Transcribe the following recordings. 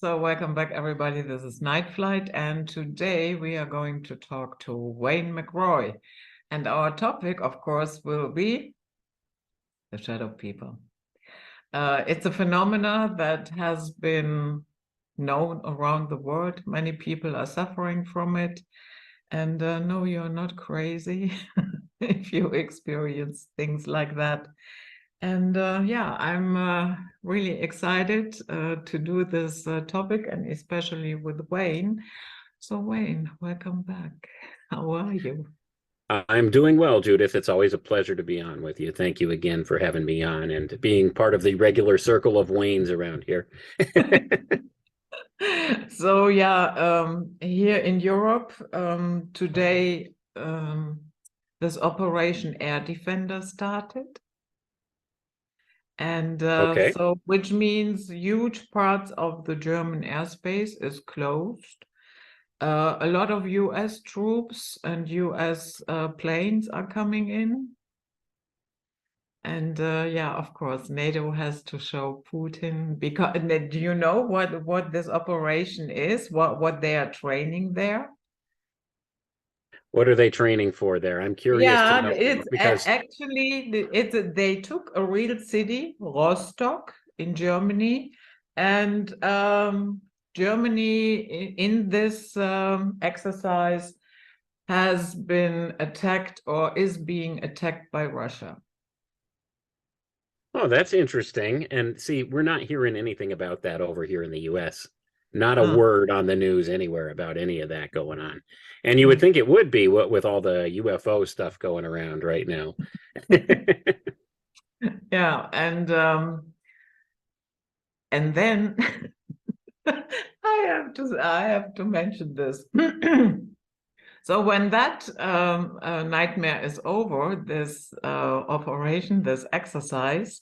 So welcome back, everybody. This is Night Flight, and today we are going to talk to Wayne McRoy. And our topic, of course, will be the shadow people. It's a phenomena that has been known around the world. Many people are suffering from it. And no, you're not crazy if you experience things like that. And yeah, I'm really excited to do this topic, and especially with Wayne. So Wayne, welcome back. How are you? I'm doing well, Judith. It's always a pleasure to be on with you. Thank you again for having me on and being part of the regular circle of Waynes around here. So yeah, here in Europe today, this Operation Air Defender started. And Okay. so, which means huge parts of the German airspace is closed. A lot of US troops and US planes are coming in. And yeah, of course, NATO has to show Putin, because do you know what this operation is? What they are training there? What are they training for there? I'm curious to Yeah, know it's because, actually they took a real city, Rostock in Germany, and Germany in this exercise has been attacked or is being attacked by Russia. oh, that's interesting. And see, we're not hearing anything about that over here in the US. Not a Uh, word on the news anywhere about any of that going on. And you would mm. think it would be what with all the UFO stuff going around right now. Yeah, and then I have to mention this. So when that nightmare is over, this operation, this exercise,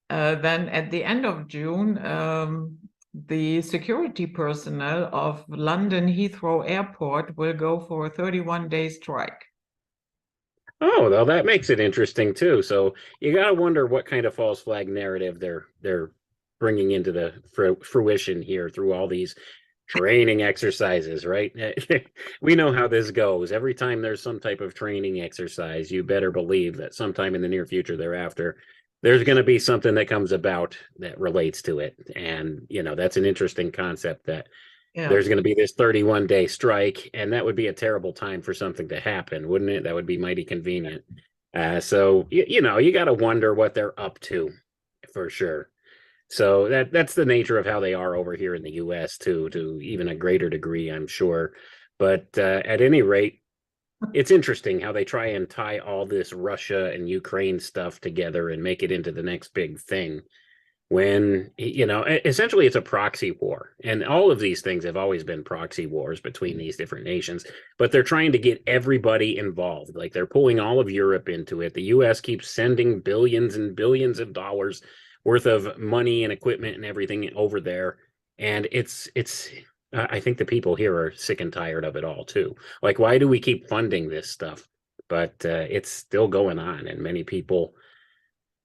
then at the end of June, the security personnel of London Heathrow Airport will go for a 31-day strike. Oh, well, that makes it interesting too. So you got to wonder what kind of false flag narrative they're bringing into the fruition here through all these training exercises, right? We know how this goes. Every time there's some type of training exercise, you better believe that sometime in the near future thereafter, there's going to be something that comes about that relates to it. And, that's an interesting concept that Yeah. there's going to be this 31-day strike, and that would be a terrible time for something to happen, wouldn't it? That would be mighty convenient. So you got to wonder what they're up to for sure. So that's the nature of how they are over here in the US too, to even a greater degree, I'm sure. But at any rate, it's interesting how they try and tie all this Russia and Ukraine stuff together and make it into the next big thing when essentially it's a proxy war, and all of these things have always been proxy wars between these different nations, but they're trying to get everybody involved. Like, they're pulling all of Europe into it. The US keeps sending billions and billions of dollars worth of money and equipment and everything over there, and it's I think the people here are sick and tired of it all too. Like, why do we keep funding this stuff? But it's still going on, and many people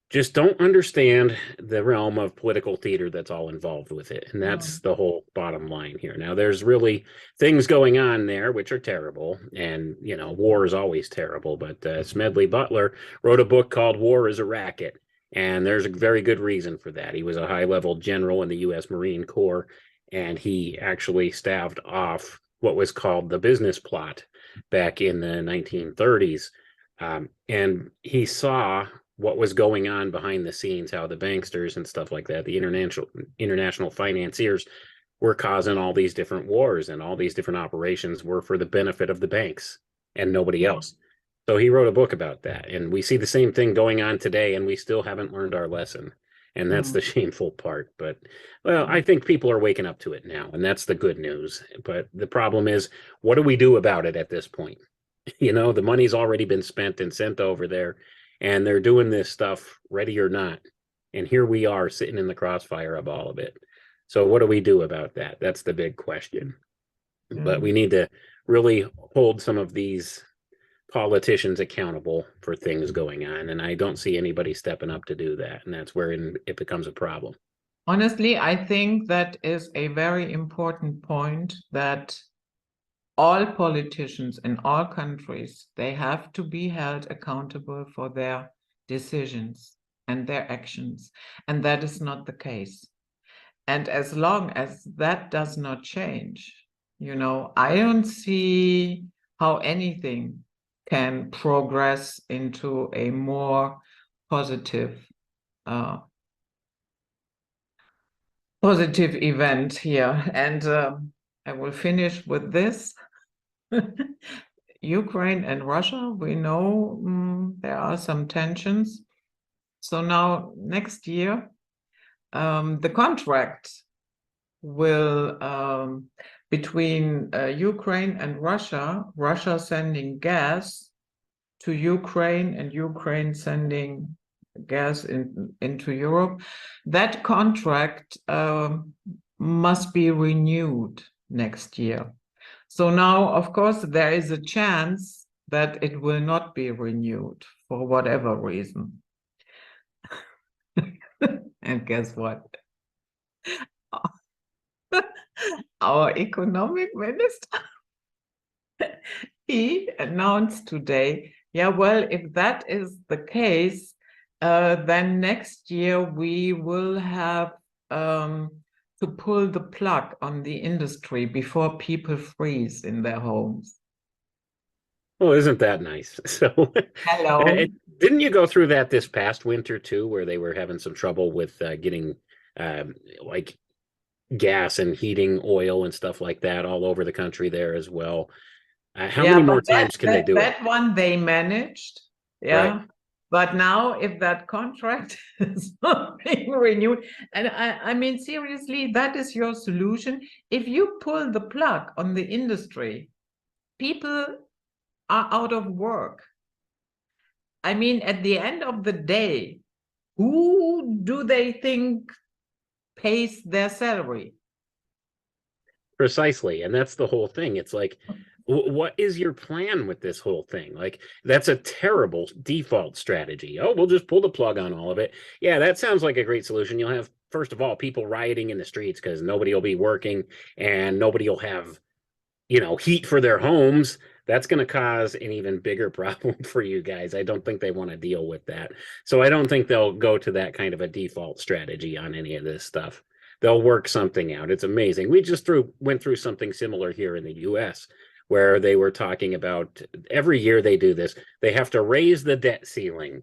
just don't understand the realm of political theater that's all involved with it. And that's Mm. the whole bottom line here. Now, there's really things going on there which are terrible. And, war is always terrible. But Smedley Butler wrote a book called War is a Racket. And there's a very good reason for that. He was a high level general in the U.S. Marine Corps, and he actually staved off what was called the business plot back in the 1930s. And he saw what was going on behind the scenes, how the banksters and stuff like that, the international financiers, were causing all these different wars, and all these different operations were for the benefit of the banks and nobody Yeah. else. So he wrote a book about that, and we see the same thing going on today, and we still haven't learned our lesson. And that's the Mm. shameful part. But, well, I think people are waking up to it now, and that's the good news. But the problem is, what do we do about it at this point? The money's already been spent and sent over there, and they're doing this stuff ready or not. And here we are sitting in the crossfire of all of it. So what do we do about that? That's the big question. But Yeah. we need to really hold some of these politicians accountable for things going on. And I don't see anybody stepping up to do that. And that's where it becomes a problem. Honestly, I think that is a very important point, that all politicians in all countries, they have to be held accountable for their decisions and their actions. And that is not the case. And as long as that does not change, I don't see how anything can progress into a more positive event here. And I will finish with this. Ukraine and Russia, we know there are some tensions. So now next year, the contract will between Ukraine and Russia sending gas to Ukraine and Ukraine sending gas into Europe, that contract must be renewed next year. So now, of course, there is a chance that it will not be renewed for whatever reason. And guess what? Our economic minister, he announced today, yeah, well, if that is the case, then next year we will have to pull the plug on the industry before people freeze in their homes. Well, isn't that nice? So, Hello. didn't you go through that this past winter too, where they were having some trouble with getting like gas and heating oil and stuff like that all over the country there as well? How many more times can they do it? That one they managed, yeah. Right. But now, if that contract is not being renewed, and I mean, seriously, that is your solution. If you pull the plug on the industry, people are out of work. I mean, at the end of the day, who do they think pays their salary? Precisely. And that's the whole thing. It's like, what is your plan with this whole thing? Like, that's a terrible default strategy. Oh, we'll just pull the plug on all of it. Yeah, that sounds like a great solution. You'll have, first of all, people rioting in the streets because nobody will be working and nobody will have, heat for their homes. That's going to cause an even bigger problem for you guys. I don't think they want to deal with that. So I don't think they'll go to that kind of a default strategy on any of this stuff. They'll work something out. It's amazing. We just went through something similar here in the US, where they were talking about every year they do this. They have to raise the debt ceiling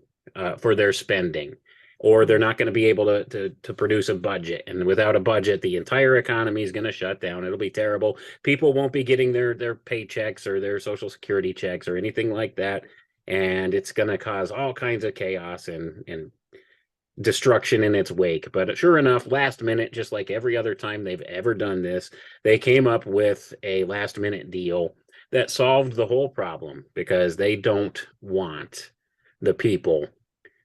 for their spending, or they're not going to be able to produce a budget. And without a budget, the entire economy is going to shut down. It'll be terrible. People won't be getting their paychecks or their Social Security checks or anything like that. And it's going to cause all kinds of chaos and destruction in its wake. But sure enough, last minute, just like every other time they've ever done this, they came up with a last minute deal that solved the whole problem, because they don't want the people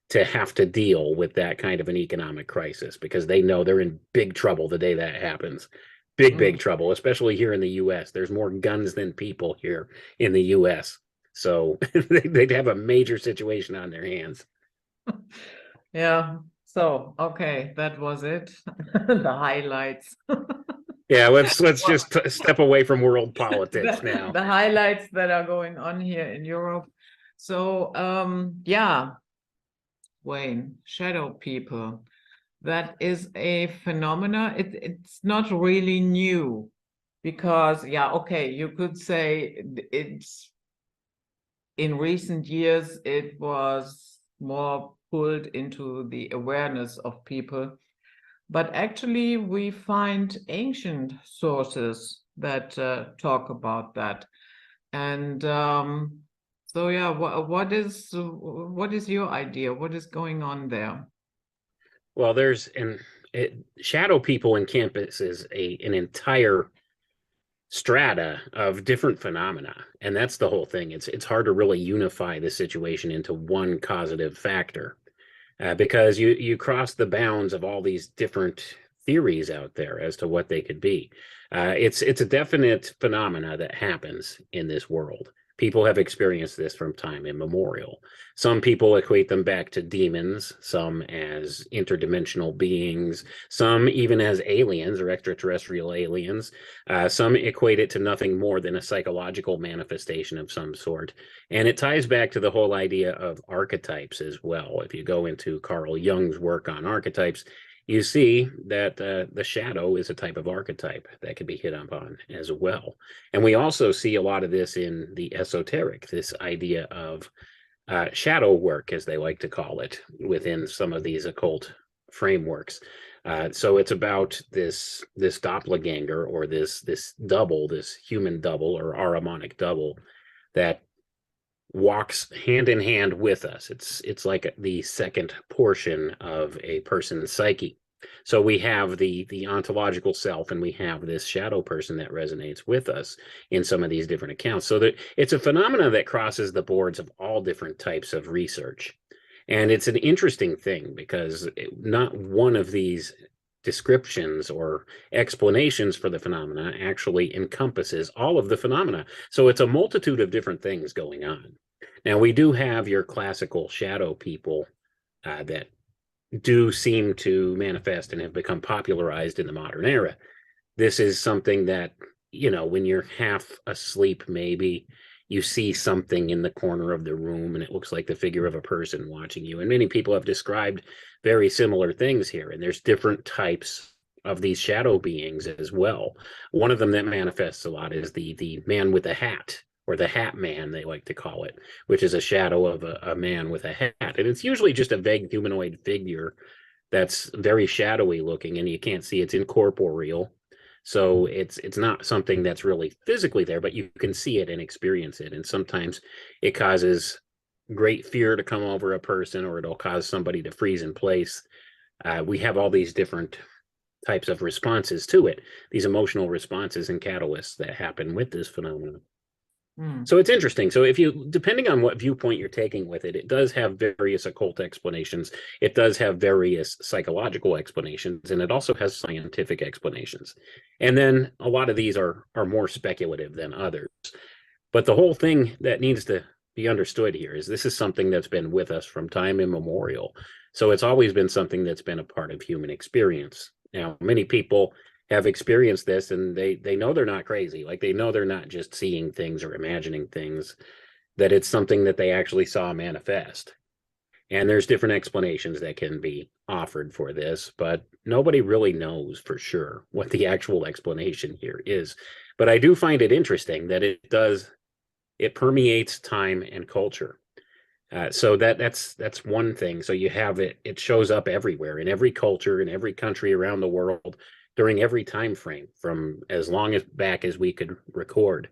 to have to deal with that kind of an economic crisis, because they know they're in big trouble the day that happens. Big trouble, especially here in the US. There's more guns than people here in the US. So they'd have a major situation on their hands. Yeah. So, okay, that was it. The highlights. Yeah, let's just step away from world politics now. The highlights that are going on here in Europe. So, yeah, Wayne, shadow people. That is a phenomena. It's not really new, because, yeah, okay, you could say it's in recent years, it was more pulled into the awareness of people. But actually, we find ancient sources that talk about that. And so, yeah, what is your idea? What is going on there? Well, shadow people in campus is an entire strata of different phenomena, and that's the whole thing. It's hard to really unify the situation into one causative factor, because you cross the bounds of all these different theories out there as to what they could be. It's a definite phenomena that happens in this world. People have experienced this from time immemorial. Some people equate them back to demons, some as interdimensional beings, some even as aliens or extraterrestrial aliens. Some equate it to nothing more than a psychological manifestation of some sort. And it ties back to the whole idea of archetypes as well. If you go into Carl Jung's work on archetypes, you see that the shadow is a type of archetype that can be hit upon as well. And we also see a lot of this in the esoteric, this idea of shadow work, as they like to call it, within some of these occult frameworks. So it's about this doppelganger, or this double, this human double or Ahrimanic double that walks hand in hand with us. It's like the second portion of a person's psyche. So we have the ontological self, and we have this shadow person that resonates with us in some of these different accounts. So that it's a phenomena that crosses the boards of all different types of research. And it's an interesting thing because not one of these descriptions or explanations for the phenomena actually encompasses all of the phenomena. So it's a multitude of different things going on. Now, we do have your classical shadow people that do seem to manifest and have become popularized in the modern era. This is something that, you know, when you're half asleep, maybe you see something in the corner of the room and it looks like the figure of a person watching you. And many people have described very similar things here. And there's different types of these shadow beings as well. One of them that manifests a lot is the man with a hat, or the hat man, they like to call it, which is a shadow of a man with a hat. And it's usually just a vague humanoid figure that's very shadowy looking, and you can't see it's incorporeal. So it's not something that's really physically there, but you can see it and experience it. And sometimes it causes great fear to come over a person, or it'll cause somebody to freeze in place. We have all these different types of responses to it, these emotional responses and catalysts that happen with this phenomenon. So it's interesting. So if you, depending on what viewpoint you're taking with it, it does have various occult explanations. It does have various psychological explanations, and it also has scientific explanations. And then a lot of these are more speculative than others. But the whole thing that needs to be understood here is this is something that's been with us from time immemorial. So it's always been something that's been a part of human experience. Now, many people have experienced this, and they know they're not crazy. Like, they know they're not just seeing things or imagining things, that it's something that they actually saw manifest. And there's different explanations that can be offered for this, but nobody really knows for sure what the actual explanation here is. But I do find it interesting that it permeates time and culture. So that's one thing. So you have it shows up everywhere, in every culture, in every country around the world, during every time frame, from as long as back as we could record.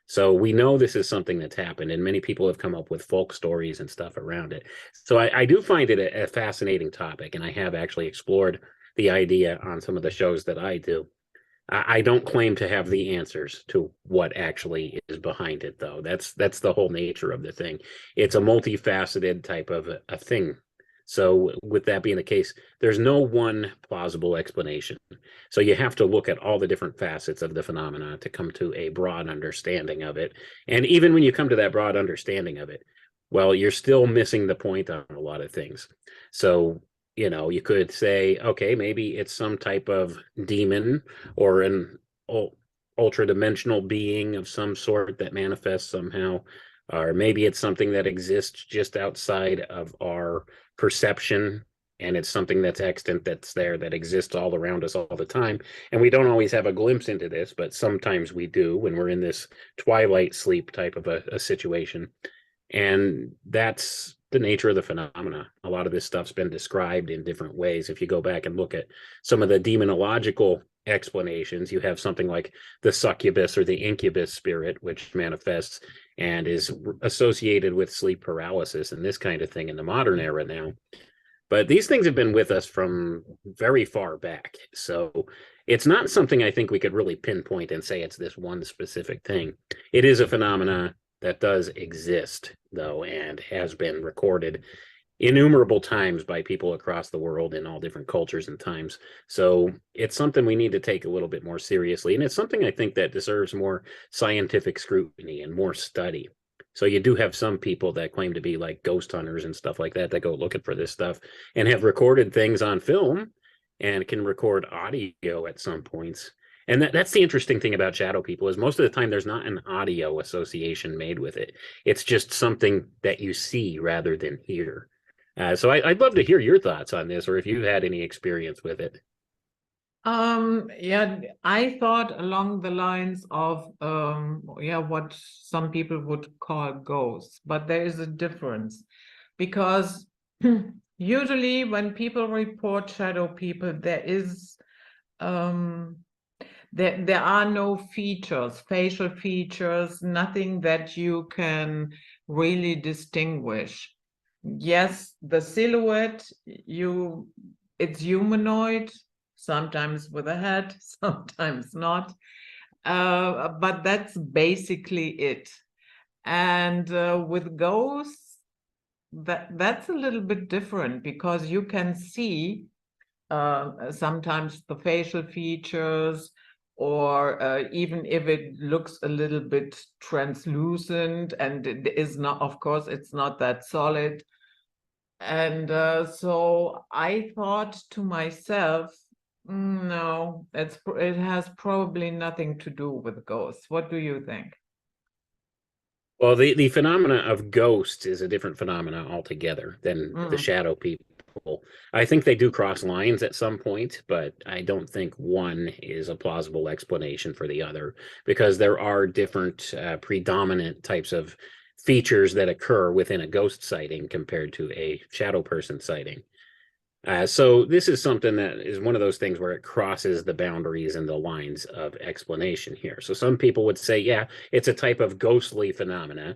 So we know this is something that's happened, and many people have come up with folk stories and stuff around it. So I do find it a fascinating topic, and I have actually explored the idea on some of the shows that I do. I don't claim to have the answers to what actually is behind it, though. That's the whole nature of the thing. It's a multifaceted type of a thing. So with that being the case, there's no one plausible explanation. So you have to look at all the different facets of the phenomena to come to a broad understanding of it. And even when you come to that broad understanding of it, well, you're still missing the point on a lot of things. So, you know, you could say, okay, maybe it's some type of demon or an ultra dimensional being of some sort that manifests somehow. Or maybe it's something that exists just outside of our perception, and it's something that's extant, that's there, that exists all around us all the time. And we don't always have a glimpse into this, but sometimes we do when we're in this twilight sleep type of a situation. And that's the nature of the phenomena. A lot of this stuff's been described in different ways. If you go back and look at some of the demonological explanations, you have something like the succubus or the incubus spirit, which manifests and is associated with sleep paralysis and this kind of thing in the modern era now. But these things have been with us from very far back. So it's not something I think we could really pinpoint and say it's this one specific thing. It is a phenomena that does exist, though, and has been recorded innumerable times by people across the world in all different cultures and times. So it's something we need to take a little bit more seriously. And it's something I think that deserves more scientific scrutiny and more study. So you do have some people that claim to be like ghost hunters and stuff like that go looking for this stuff and have recorded things on film and can record audio at some points. And that's the interesting thing about shadow people is most of the time there's not an audio association made with it. It's just something that you see rather than hear. So I'd love to hear your thoughts on this, or if you've had any experience with it. Yeah, I thought along the lines of what some people would call ghosts, but there is a difference because usually when people report shadow people, there is there are no features, facial features, nothing that you can really distinguish. Yes, the silhouette, it's humanoid, sometimes with a head, sometimes not. But that's basically it. And with ghosts, that's a little bit different because you can see sometimes the facial features, or even if it looks a little bit translucent, and it is not, of course, it's not that solid. And so I thought to myself, no, it has probably nothing to do with ghosts. What do you think? Well, the phenomena of ghosts is a different phenomena altogether than the shadow people. I think they do cross lines at some point, but I don't think one is a plausible explanation for the other because there are different predominant types of features that occur within a ghost sighting compared to a shadow person sighting. So this is something that is one of those things where it crosses the boundaries and the lines of explanation here. So some people would say, yeah, it's a type of ghostly phenomena,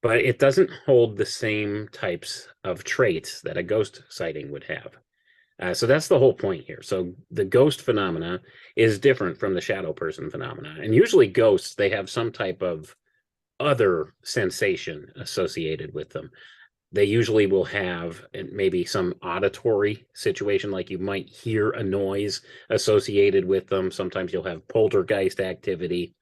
but it doesn't hold the same types of traits that a ghost sighting would have. So that's the whole point here. So the ghost phenomena is different from the shadow person phenomena. And usually ghosts, they have some type of other sensation associated with them. They usually will have maybe some auditory situation, like you might hear a noise associated with them. Sometimes you'll have poltergeist activity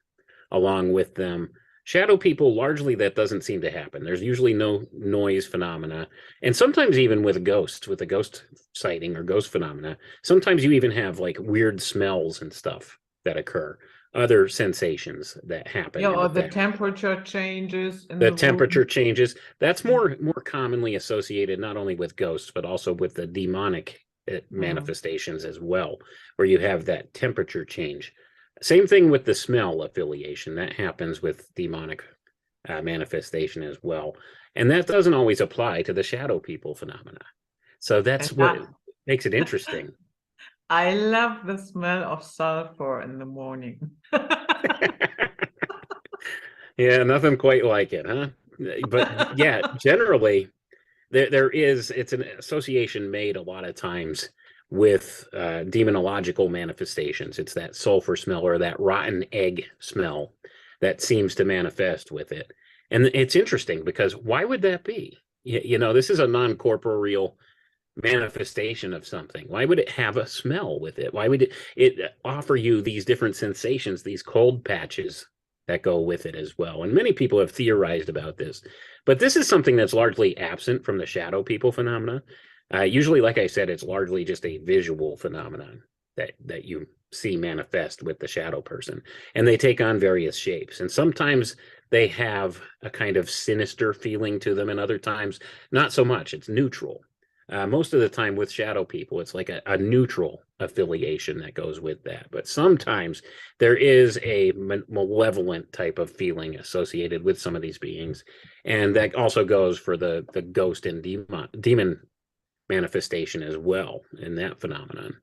along with them. Shadow people, largely that doesn't seem to happen. There's usually no noise phenomena. And sometimes even with ghosts, with a ghost sighting or ghost phenomena, sometimes you even have like weird smells and stuff that occur, other sensations that happen. Yeah, or with the that. temperature changes in The the temperature room. changes. That's more commonly associated not only with ghosts, but also with the demonic manifestations as well, where you have that temperature change. Same thing with the smell affiliation. That happens with demonic manifestation as well. And that doesn't always apply to the shadow people phenomena. So that's And what makes it interesting. I love the smell of sulfur in the morning. Yeah, nothing quite like it, huh? But yeah, generally, it's an association made a lot of times with demonological manifestations. It's that sulfur smell or that rotten egg smell that seems to manifest with it. And it's interesting because why would that be? This is a non-corporeal manifestation of something. Why would it have a smell with it? Why would it offer you these different sensations, these cold patches that go with it as well? And many people have theorized about this, but this is something that's largely absent from the shadow people phenomena. Usually, like I said, it's largely just a visual phenomenon that you see manifest with the shadow person, and they take on various shapes. And sometimes they have a kind of sinister feeling to them, and other times not so much. It's neutral. Most of the time with shadow people, it's like a neutral affiliation that goes with that. But sometimes there is a malevolent type of feeling associated with some of these beings. And that also goes for the ghost and demon manifestation as well in that phenomenon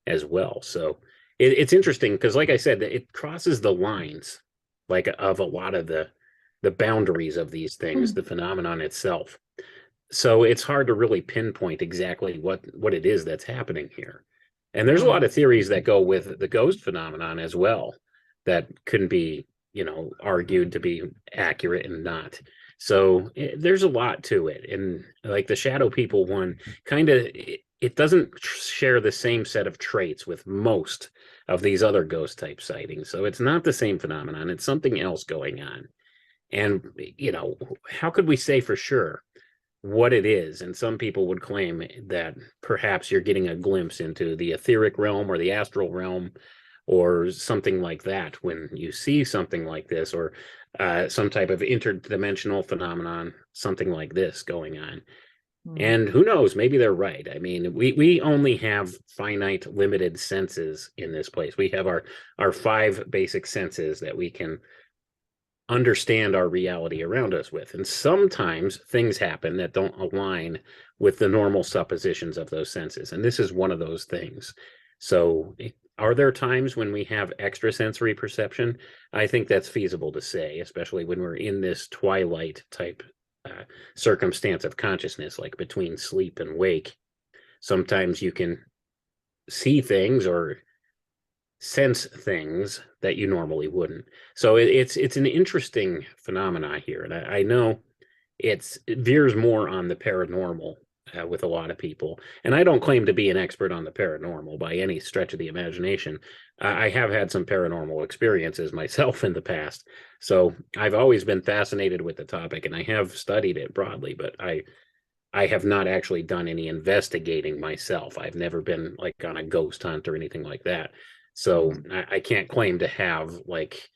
as well. So it's interesting because, like I said, it crosses the lines like of a lot of the boundaries of these things, the phenomenon itself. So it's hard to really pinpoint exactly what it is that's happening here. And there's a lot of theories that go with the ghost phenomenon as well that couldn't be, argued to be accurate and not. So there's a lot to it. And like the shadow people one, kind of, it doesn't share the same set of traits with most of these other ghost type sightings. So it's not the same phenomenon. It's something else going on. And, you know, how could we say for sure what it is? And some people would claim that perhaps you're getting a glimpse into the etheric realm or the astral realm or something like that when you see something like this, or some type of interdimensional phenomenon, something like this going on. And who knows, maybe they're right. I mean, we only have finite, limited senses in this place. We have our five basic senses that we can understand our reality around us with. And sometimes things happen that don't align with the normal suppositions of those senses. And this is one of those things. So are there times when we have extrasensory perception? I think that's feasible to say, especially when we're in this twilight type circumstance of consciousness, like between sleep and wake. Sometimes you can see things or sense things that you normally wouldn't. So it's an interesting phenomena here, and I know it veers more on the paranormal with a lot of people. And I don't claim to be an expert on the paranormal by any stretch of the imagination. I have had some paranormal experiences myself in the past, so I've always been fascinated with the topic, and I have studied it broadly, but I have not actually done any investigating myself. I've never been like on a ghost hunt or anything like that. So I can't claim to have like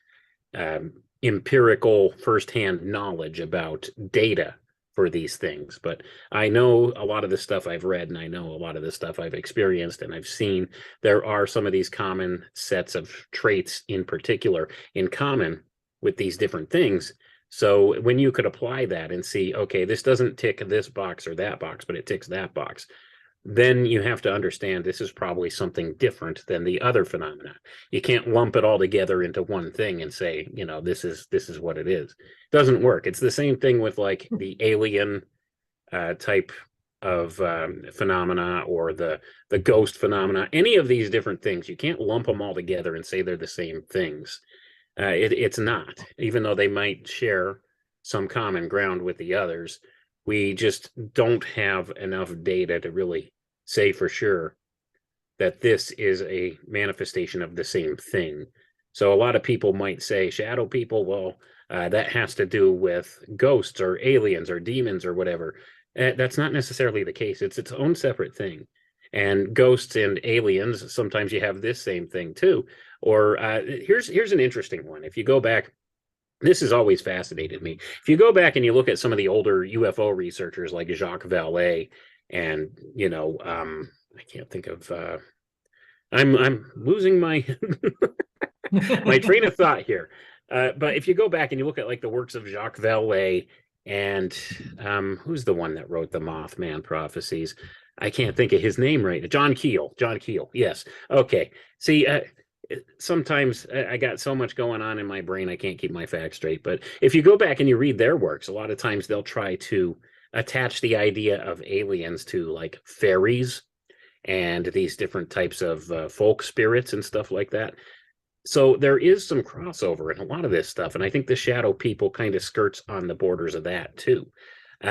empirical firsthand knowledge about data for these things. But I know a lot of the stuff I've read, and I know a lot of the stuff I've experienced and I've seen. There are some of these common sets of traits in particular in common with these different things. So when you could apply that and see, okay, this doesn't tick this box or that box, but it ticks that box, then you have to understand this is probably something different than the other phenomena. You can't lump it all together into one thing and say, you know, this is what it is. It doesn't work. It's the same thing with like the alien type of phenomena, or the ghost phenomena. Any of these different things, you can't lump them all together and say they're the same things. It's not, even though they might share some common ground with the others. We just don't have enough data to really say for sure that this is a manifestation of the same thing. So a lot of people might say shadow people, well, that has to do with ghosts or aliens or demons or whatever. That's not necessarily the case. It's its own separate thing. And ghosts and aliens, sometimes you have this same thing too. Or here's an interesting one. If you go back, this has always fascinated me. If you go back and you look at some of the older UFO researchers like Jacques Vallée, and you know, I can't think of. I'm losing my my train of thought here. But if you go back and you look at like the works of Jacques Vallée and who's the one that wrote the Mothman prophecies? I can't think of his name right now. John Keel. John Keel. Yes. Okay. See, sometimes I got so much going on in my brain, I can't keep my facts straight. But if you go back and you read their works, a lot of times they'll try to attach the idea of aliens to like fairies and these different types of folk spirits and stuff like that. So there is some crossover in a lot of this stuff. And I think the shadow people kind of skirts on the borders of that too.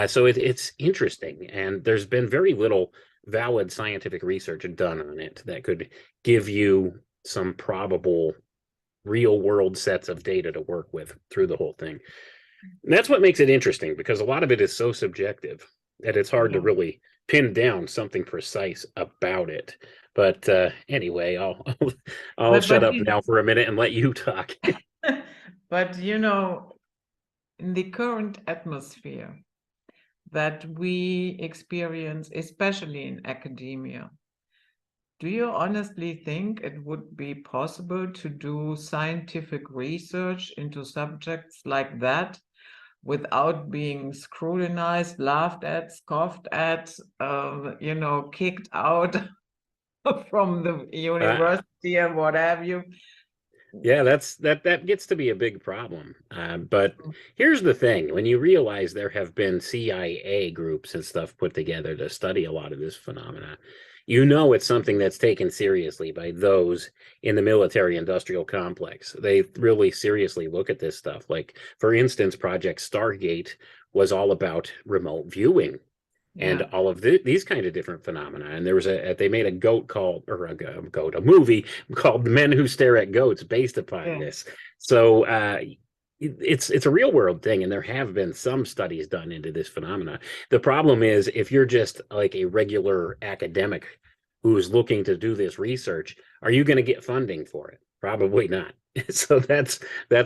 So it's interesting. And there's been very little valid scientific research done on it that could give you some probable real world sets of data to work with through the whole thing. And that's what makes it interesting, because a lot of it is so subjective that it's hard to really pin down something precise about it. But anyway, I'll shut up now for a minute and let you talk. But you know, in the current atmosphere that we experience, especially in academia, do you honestly think it would be possible to do scientific research into subjects like that without being scrutinized, laughed at, scoffed at, you know, kicked out from the university and what have you? Yeah, that gets to be a big problem. But here's the thing: when you realize there have been CIA groups and stuff put together to study a lot of this phenomena, you know it's something that's taken seriously by those in the military-industrial complex. They really seriously look at this stuff. Like, for instance, Project Stargate was all about remote viewing and all of these kind of different phenomena. And there was they made a movie called Men Who Stare at Goats based upon this. So it's a real world thing, and there have been some studies done into this phenomena. The problem is, if you're just like a regular academic who's looking to do this research, are you going to get funding for it? Probably not. So that's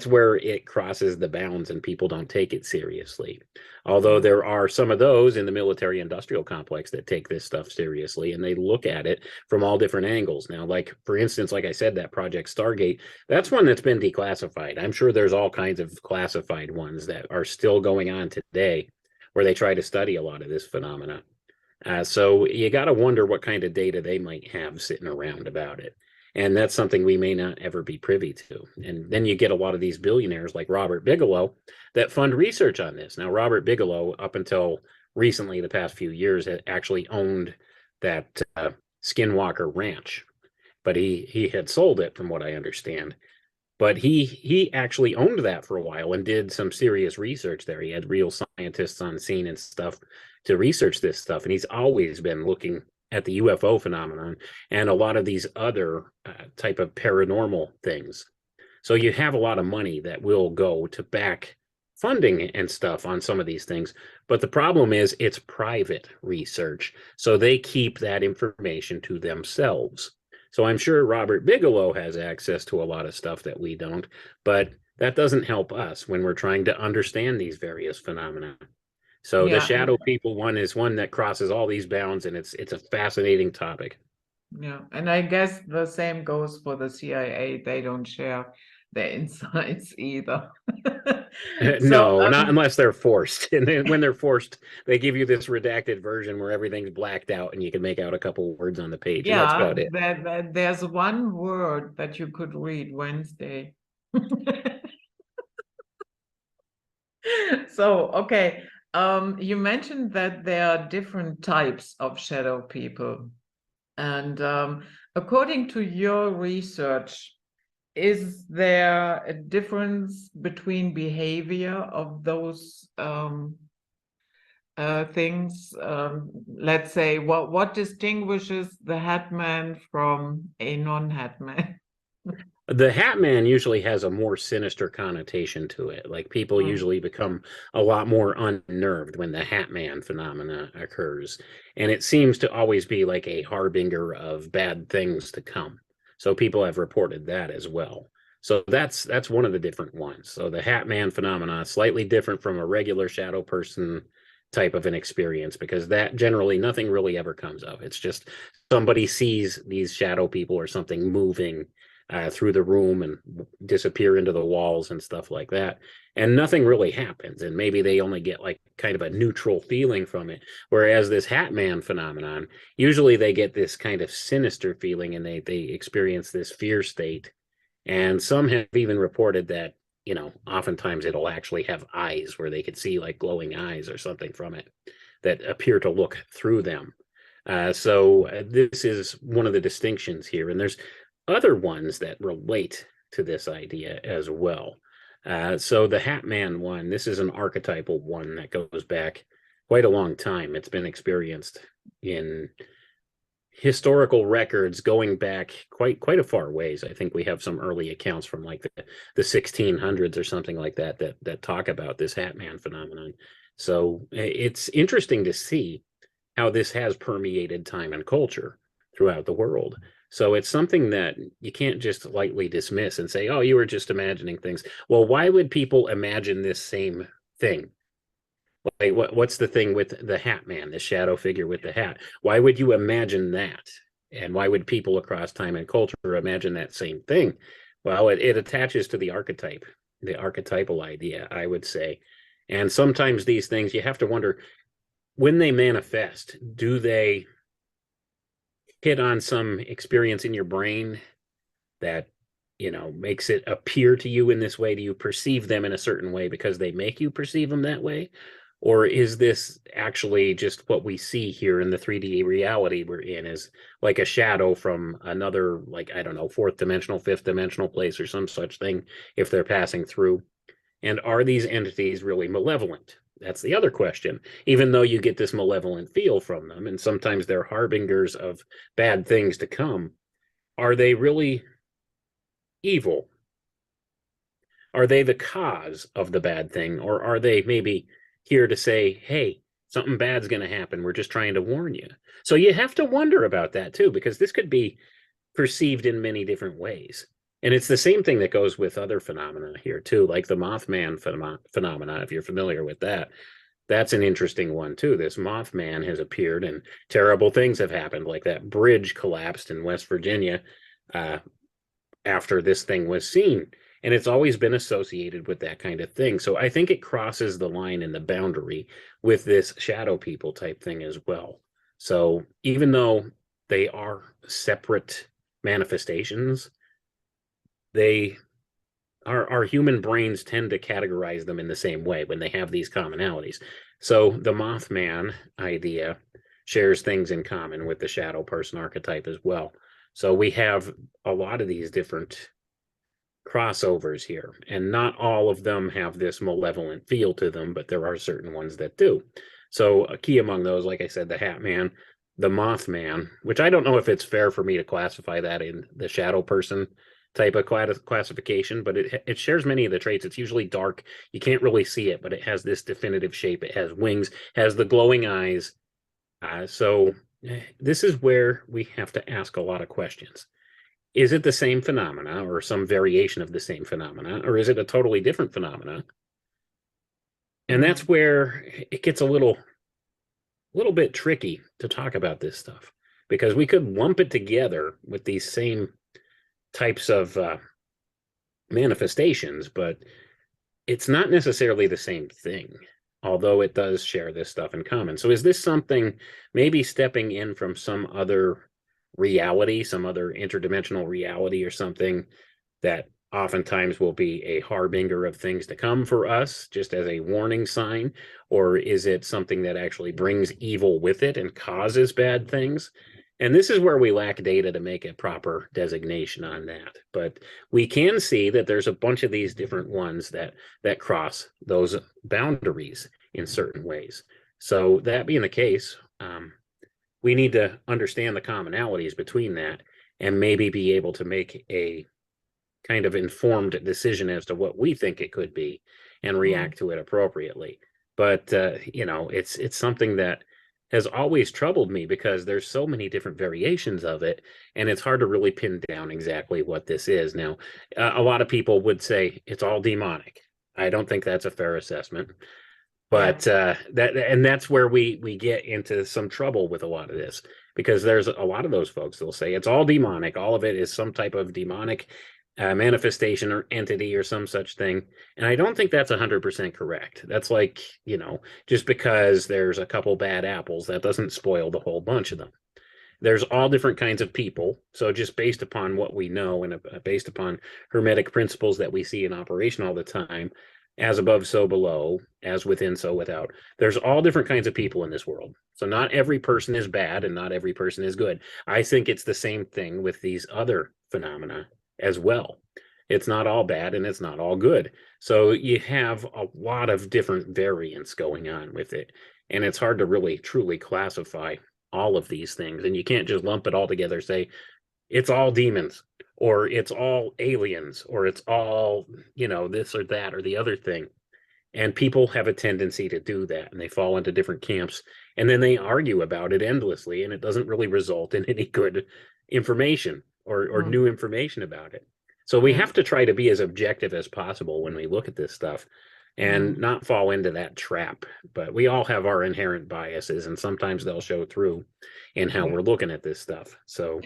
where it crosses the bounds and people don't take it seriously. Although there are some of those in the military industrial complex that take this stuff seriously, and they look at it from all different angles. Now, like for instance, like I said, that Project Stargate, that's one that's been declassified. I'm sure there's all kinds of classified ones that are still going on today where they try to study a lot of this phenomena. So you got to wonder what kind of data they might have sitting around about it. And that's something we may not ever be privy to. And then you get a lot of these billionaires like Robert Bigelow that fund research on this. Now, Robert Bigelow, up until recently, the past few years, had actually owned that Skinwalker Ranch, but he had sold it, from what I understand. But he actually owned that for a while and did some serious research there. He had real scientists on scene and stuff to research this stuff, and he's always been looking at the UFO phenomenon and a lot of these other type of paranormal things. So you have a lot of money that will go to back funding and stuff on some of these things. But the problem is it's private research. So they keep that information to themselves. So I'm sure Robert Bigelow has access to a lot of stuff that we don't, but that doesn't help us when we're trying to understand these various phenomena. So the Yeah, shadow people one is one that crosses all these bounds, and it's a fascinating topic. yeah, and I guess the same goes for the CIA. They don't share their insights either. So, No, not unless they're forced. And then when they're forced, they give you this redacted version where everything's blacked out and you can make out a couple words on the page, and that's yeah, about it. there's one word that you could read Wednesday. So, okay, you mentioned that there are different types of shadow people. And according to your research, is there a difference between behavior of those things? Let's say, what distinguishes the Hatman from a non-Hatman? The Hat Man usually has a more sinister connotation to it. Like people usually become a lot more unnerved when the Hat Man phenomena occurs. And it seems to always be like a harbinger of bad things to come. So people have reported that as well. So that's one of the different ones. So the Hat Man phenomena is slightly different from a regular shadow person type of an experience, because that generally nothing really ever comes of. It's just somebody sees these shadow people or something moving through the room and disappear into the walls and stuff like that. And nothing really happens. And maybe they only get like kind of a neutral feeling from it. Whereas this Hat Man phenomenon, usually they get this kind of sinister feeling, and they experience this fear state. And some have even reported that, oftentimes it'll actually have eyes where they could see like glowing eyes or something from it that appear to look through them. So this is one of the distinctions here. And there's other ones that relate to this idea as well. So the Hat Man one, this is an archetypal one that goes back quite a long time. It's been experienced in historical records going back quite a far ways. I think we have some early accounts from like the 1600s or something like that talk about this Hat Man phenomenon. So it's interesting to see how this has permeated time and culture throughout the world. So it's something that you can't just lightly dismiss and say, oh, you were just imagining things. Well, why would people imagine this same thing? Like, what's the thing with the Hat Man, the shadow figure with the hat? Why would you imagine that? And why would people across time and culture imagine that same thing? Well, it attaches to the archetype, the archetypal idea, I would say. And sometimes these things, you have to wonder, when they manifest, do they hit on some experience in your brain that makes it appear to you in this way? Do you perceive them in a certain way because they make you perceive them that way? Or is this actually just what we see here in the 3D reality we're in, is like a shadow from another, like, I don't know, fourth dimensional, fifth dimensional place or some such thing, if they're passing through? And are these entities really malevolent? That's the other question. Even though you get this malevolent feel from them, and sometimes they're harbingers of bad things to come, are they really evil? Are they the cause of the bad thing, or are they maybe here to say, hey, something bad's going to happen, we're just trying to warn you? So you have to wonder about that too, because this could be perceived in many different ways. And it's the same thing that goes with other phenomena here too, like the Mothman phenomena, if you're familiar with that. That's an interesting one too. This Mothman has appeared and terrible things have happened, like that bridge collapsed in West Virginia after this thing was seen. And it's always been associated with that kind of thing. So I think it crosses the line and the boundary with this shadow people type thing as well. So even though they are separate manifestations, they our human brains tend to categorize them in the same way when they have these commonalities. So the Mothman idea shares things in common with the shadow person archetype as well. So we have a lot of these different crossovers here, and not all of them have this malevolent feel to them, but there are certain ones that do. So a key among those, like I said, the Hat Man, the Mothman, which I don't know if it's fair for me to classify that in the shadow person type of classification, but it shares many of the traits. It's usually dark. You can't really see it, but it has this definitive shape. It has wings, has the glowing eyes. So this is where we have to ask a lot of questions. Is it the same phenomena or some variation of the same phenomena, or is it a totally different phenomena? And that's where it gets a little bit tricky to talk about this stuff, because we could lump it together with these same types of manifestations, but it's not necessarily the same thing, although it does share this stuff in common. So is this something maybe stepping in from some other reality, some other interdimensional reality or something that oftentimes will be a harbinger of things to come for us, just as a warning sign? Or is it something that actually brings evil with it and causes bad things? And this is where we lack data to make a proper designation on that. But we can see that there's a bunch of these different ones that cross those boundaries in certain ways. So that being the case, we need to understand the commonalities between that and maybe be able to make a kind of informed decision as to what we think it could be and react to it appropriately. But it's something that has always troubled me, because there's so many different variations of it, and it's hard to really pin down exactly what this is. Now, a lot of people would say it's all demonic. I don't think that's a fair assessment, but that's where we get into some trouble with a lot of this, because there's a lot of those folks that'll say it's all demonic. All of it is some type of demonic manifestation or entity or some such thing. And I don't think that's 100% correct. That's like, just because there's a couple bad apples, that doesn't spoil the whole bunch of them. There's all different kinds of people. So just based upon what we know and based upon hermetic principles that we see in operation all the time, as above, so below, as within, so without, there's all different kinds of people in this world. So not every person is bad and not every person is good. I think it's the same thing with these other phenomena as well. It's not all bad and it's not all good. So you have a lot of different variants going on with it. And it's hard to really truly classify all of these things. And you can't just lump it all together, say it's all demons, or it's all aliens, or it's all, this or that or the other thing. And people have a tendency to do that, and they fall into different camps, and then they argue about it endlessly, and it doesn't really result in any good information or new information about it. So we have to try to be as objective as possible when we look at this stuff and not fall into that trap. But we all have our inherent biases, and sometimes they'll show through in how we're looking at this stuff. So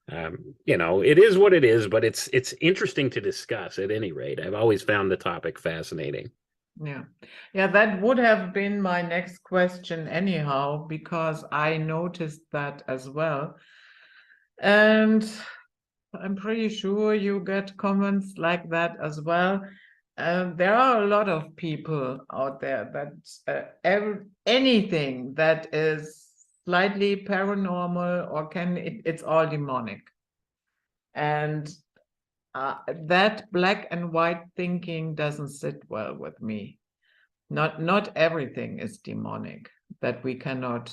it is what it is, but it's interesting to discuss at any rate. I've always found the topic fascinating. Yeah, that would have been my next question anyhow, because I noticed that as well. And I'm pretty sure you get comments like that as well. There are a lot of people out there that anything that is slightly paranormal or it's all demonic. And that black and white thinking doesn't sit well with me. Not everything is demonic that we cannot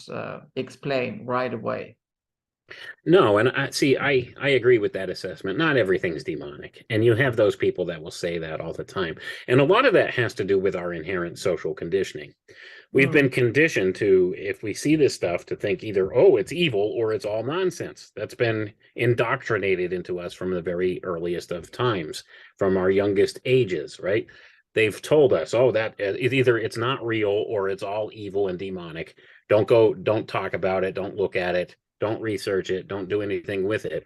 explain right away. No, and I agree with that assessment. Not everything's demonic. And you have those people that will say that all the time. And a lot of that has to do with our inherent social conditioning. We've been conditioned to, if we see this stuff, to think either, oh, it's evil or it's all nonsense. That's been indoctrinated into us from the very earliest of times, from our youngest ages, right? They've told us, oh, that either it's not real or it's all evil and demonic. Don't talk about it, don't look at it, don't research it, don't do anything with it.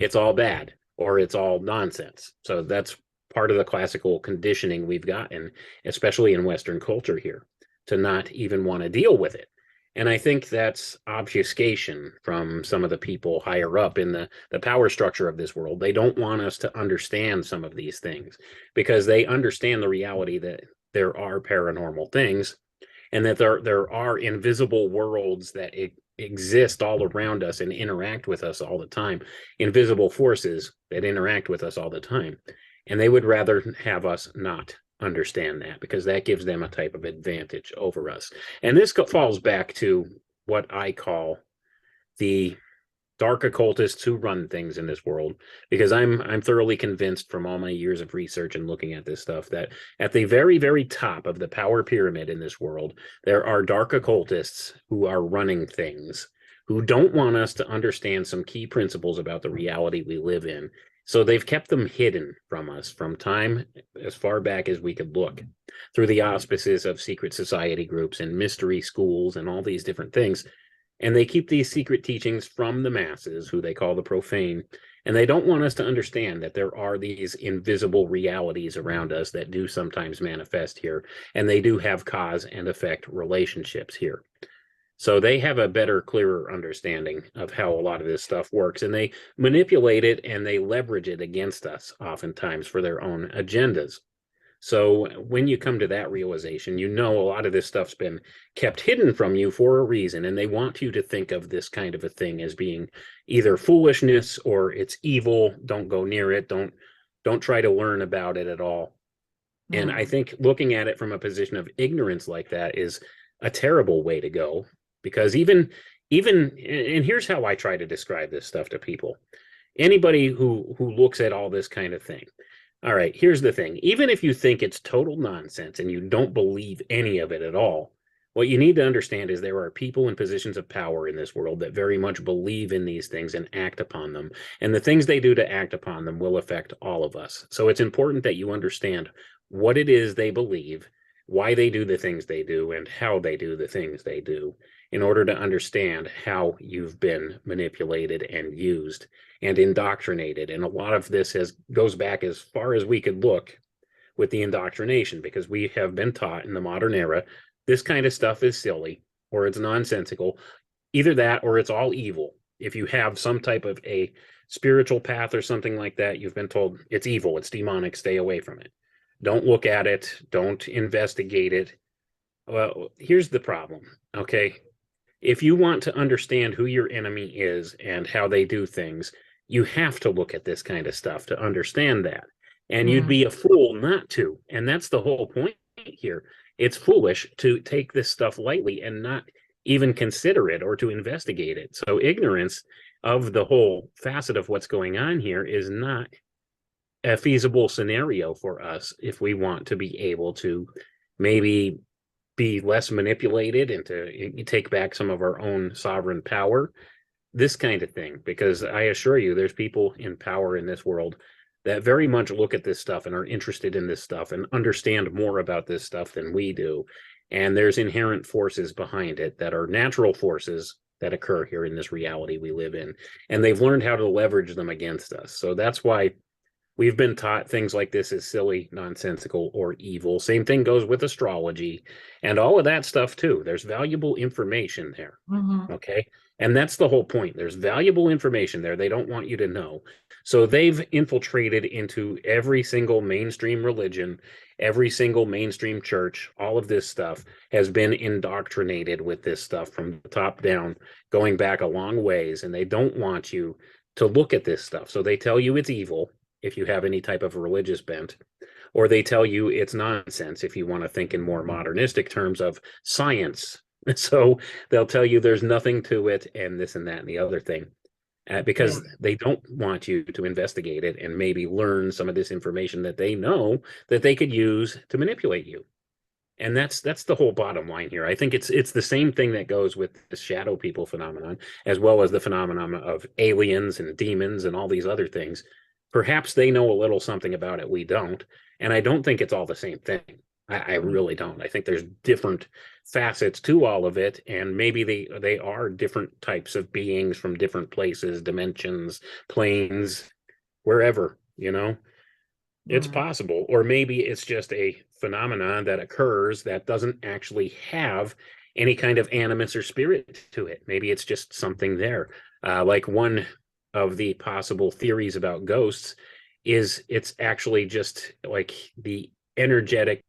It's all bad or it's all nonsense. So that's part of the classical conditioning we've gotten, especially in Western culture here, to not even want to deal with it. And I think that's obfuscation from some of the people higher up in the power structure of this world. They don't want us to understand some of these things because they understand the reality that there are paranormal things and that there are invisible worlds that exist all around us and interact with us all the time, invisible forces that interact with us all the time. And they would rather have us not understand that because that gives them a type of advantage over us. And this falls back to what I call the dark occultists who run things in this world, because I'm thoroughly convinced from all my years of research and looking at this stuff that at the very, very top of the power pyramid in this world, there are dark occultists who are running things, who don't want us to understand some key principles about the reality we live in. So they've kept them hidden from us from time as far back as we could look, through the auspices of secret society groups and mystery schools and all these different things. And they keep these secret teachings from the masses, who they call the profane. And they don't want us to understand that there are these invisible realities around us that do sometimes manifest here. And they do have cause and effect relationships here. So they have a better, clearer understanding of how a lot of this stuff works. And they manipulate it and they leverage it against us oftentimes for their own agendas. So when you come to that realization, you know a lot of this stuff's been kept hidden from you for a reason, and they want you to think of this kind of a thing as being either foolishness or it's evil. Don't go near it. Don't try to learn about it at all. And I think looking at it from a position of ignorance like that is a terrible way to go, because even and here's how I try to describe this stuff to people. Anybody who looks at all this kind of thing. All right, here's the thing. Even if you think it's total nonsense and you don't believe any of it at all, what you need to understand is there are people in positions of power in this world that very much believe in these things and act upon them. And the things they do to act upon them will affect all of us. So it's important that you understand what it is they believe, why they do the things they do, and how they do the things they do, in order to understand how you've been manipulated and used and indoctrinated. And a lot of this goes back as far as we could look with the indoctrination, because we have been taught in the modern era this kind of stuff is silly or it's nonsensical. Either that or it's all evil. If you have some type of a spiritual path or something like that, you've been told it's evil, it's demonic, stay away from it. Don't look at it, don't investigate it. Well, here's the problem, okay? If you want to understand who your enemy is and how they do things, you have to look at this kind of stuff to understand that. And you'd be a fool not to. And that's the whole point here. It's foolish to take this stuff lightly and not even consider it or to investigate it. So ignorance of the whole facet of what's going on here is not a feasible scenario for us if we want to be able to maybe be less manipulated and to take back some of our own sovereign power, this kind of thing. Because I assure you, there's people in power in this world that very much look at this stuff and are interested in this stuff and understand more about this stuff than we do. And there's inherent forces behind it that are natural forces that occur here in this reality we live in. And they've learned how to leverage them against us. So that's why we've been taught things like this is silly, nonsensical, or evil. Same thing goes with astrology and all of that stuff too. There's valuable information there. Okay. And that's the whole point. There's valuable information there they don't want you to know. So they've infiltrated into every single mainstream religion, every single mainstream church. All of this stuff has been indoctrinated with this stuff from the top down, going back a long ways. And they don't want you to look at this stuff. So they tell you it's evil if you have any type of religious bent, or they tell you it's nonsense if you want to think in more modernistic terms of science. So they'll tell you there's nothing to it and this and that and the other thing. because they don't want you to investigate it and maybe learn some of this information that they know that they could use to manipulate you. And that's the whole bottom line here. I think it's the same thing that goes with the shadow people phenomenon, as well as the phenomenon of aliens and demons and all these other things. Perhaps they know a little something about it we don't, and I don't think it's all the same thing. I really don't. I think there's different facets to all of it, and maybe they are different types of beings from different places, dimensions, planes, wherever, you know. It's possible. Or maybe it's just a phenomenon that occurs that doesn't actually have any kind of animus or spirit to it. Maybe it's just something there. Like one of the possible theories about ghosts is it's actually just like the energetic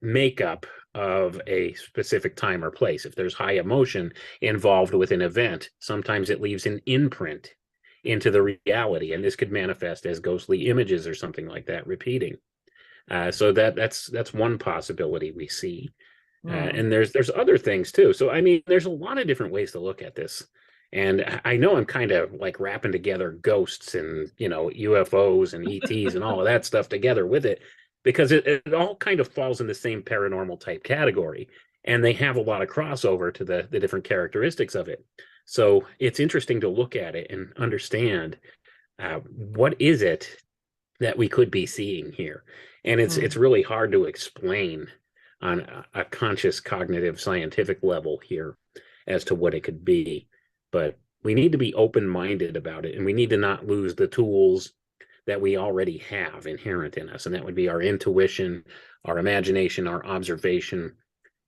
makeup of a specific time or place. If there's high emotion involved with an event, sometimes it leaves an imprint into the reality, and this could manifest as ghostly images or something like that repeating. So that's one possibility we see. And there's other things too. So I mean, there's a lot of different ways to look at this. And I know I'm kind of like wrapping together ghosts and, you know, UFOs and ETs and all of that stuff together with it, because it all kind of falls in the same paranormal type category. And they have a lot of crossover to the different characteristics of it. So it's interesting to look at it and understand what is it that we could be seeing here. And it's really hard to explain on a conscious cognitive scientific level here as to what it could be. But we need to be open-minded about it, and we need to not lose the tools that we already have inherent in us. And that would be our intuition, our imagination, our observation,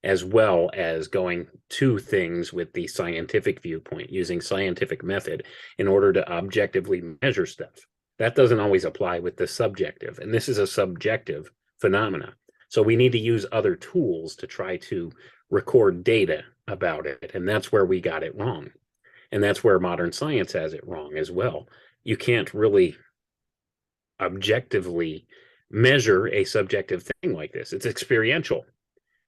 as well as going to things with the scientific viewpoint, using scientific method in order to objectively measure stuff. That doesn't always apply with the subjective, and this is a subjective phenomena. So we need to use other tools to try to record data about it, and that's where we got it wrong. And that's where modern science has it wrong as well. You can't really objectively measure a subjective thing like this. It's experiential.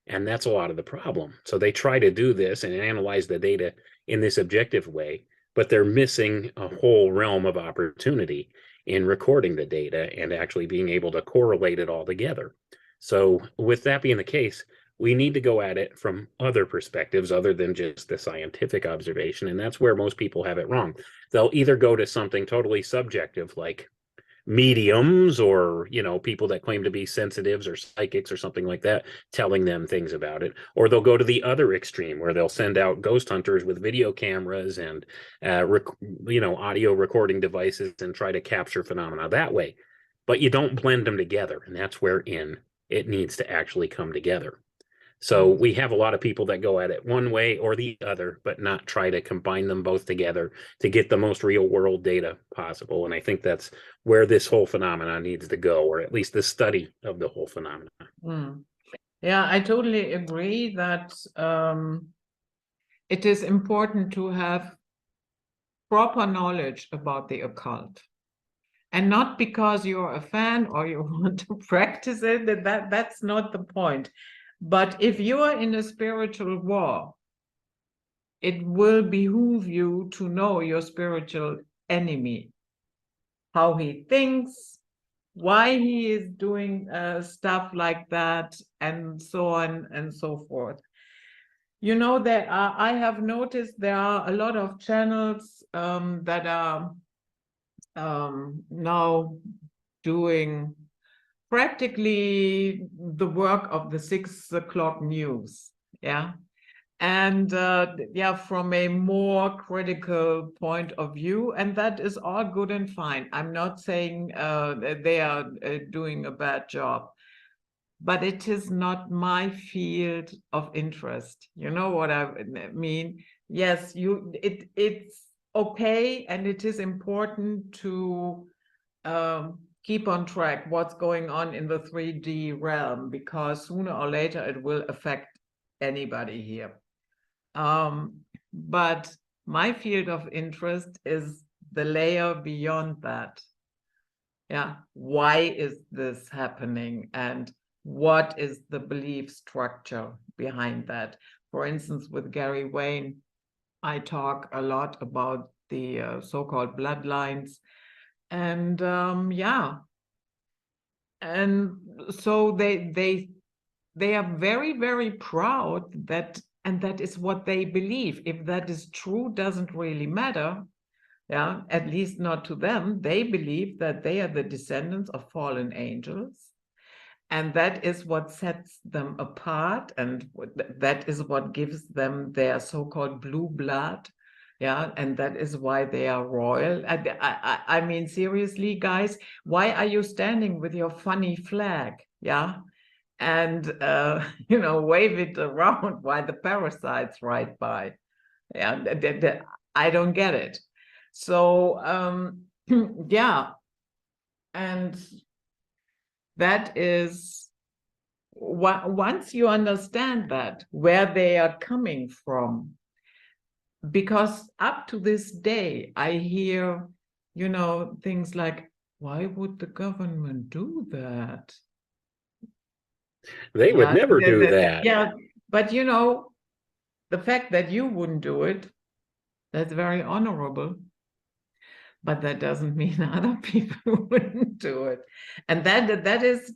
And that's a lot of the problem. So they try to do this and analyze the data in this objective way, but they're missing a whole realm of opportunity in recording the data and actually being able to correlate it all together. So with that being the case, we need to go at it from other perspectives other than just the scientific observation. And that's where most people have it wrong. They'll either go to something totally subjective, like mediums or, you know, people that claim to be sensitives or psychics or something like that, telling them things about it, or they'll go to the other extreme where they'll send out ghost hunters with video cameras and audio recording devices and try to capture phenomena that way. But you don't blend them together, and that's wherein it needs to actually come together. So we have a lot of people that go at it one way or the other, but not try to combine them both together to get the most real world data possible. And I think that's where this whole phenomenon needs to go, or at least the study of the whole phenomenon. Yeah, I totally agree that it is important to have proper knowledge about the occult. And not because you're a fan or you want to practice it, that's not the point. But if you are in a spiritual war, it will behoove you to know your spiritual enemy, how he thinks, why he is doing stuff like that, and so on and so forth. You know, I have noticed there are a lot of channels that are now doing practically the work of the 6 o'clock news, yeah, and from a more critical point of view, and that is all good and fine. I'm not saying they are doing a bad job, but it is not my field of interest. You know what I mean? Yes, it's okay, and it is important to keep on track what's going on in the 3D realm, because sooner or later it will affect anybody here. But my field of interest is the layer beyond that. Yeah, why is this happening, and what is the belief structure behind that? For instance, with Gary Wayne, I talk a lot about the so-called bloodlines. And yeah, and so they are very, very proud that, and that is what they believe. If that is true, doesn't really matter. Yeah, at least not to them. They believe that they are the descendants of fallen angels. And that is what sets them apart. And that is what gives them their so-called blue blood. Yeah, and that is why they are royal. I mean, seriously, guys, why are you standing with your funny flag? Yeah, and wave it around while the parasites ride by. Yeah, I don't get it. So yeah, and that is once you understand that, where they are coming from, because up to this day I hear things like, why would the government do that? They would never do that. Yeah, but the fact that you wouldn't do it, that's very honorable. But that doesn't mean other people wouldn't do it. And that is,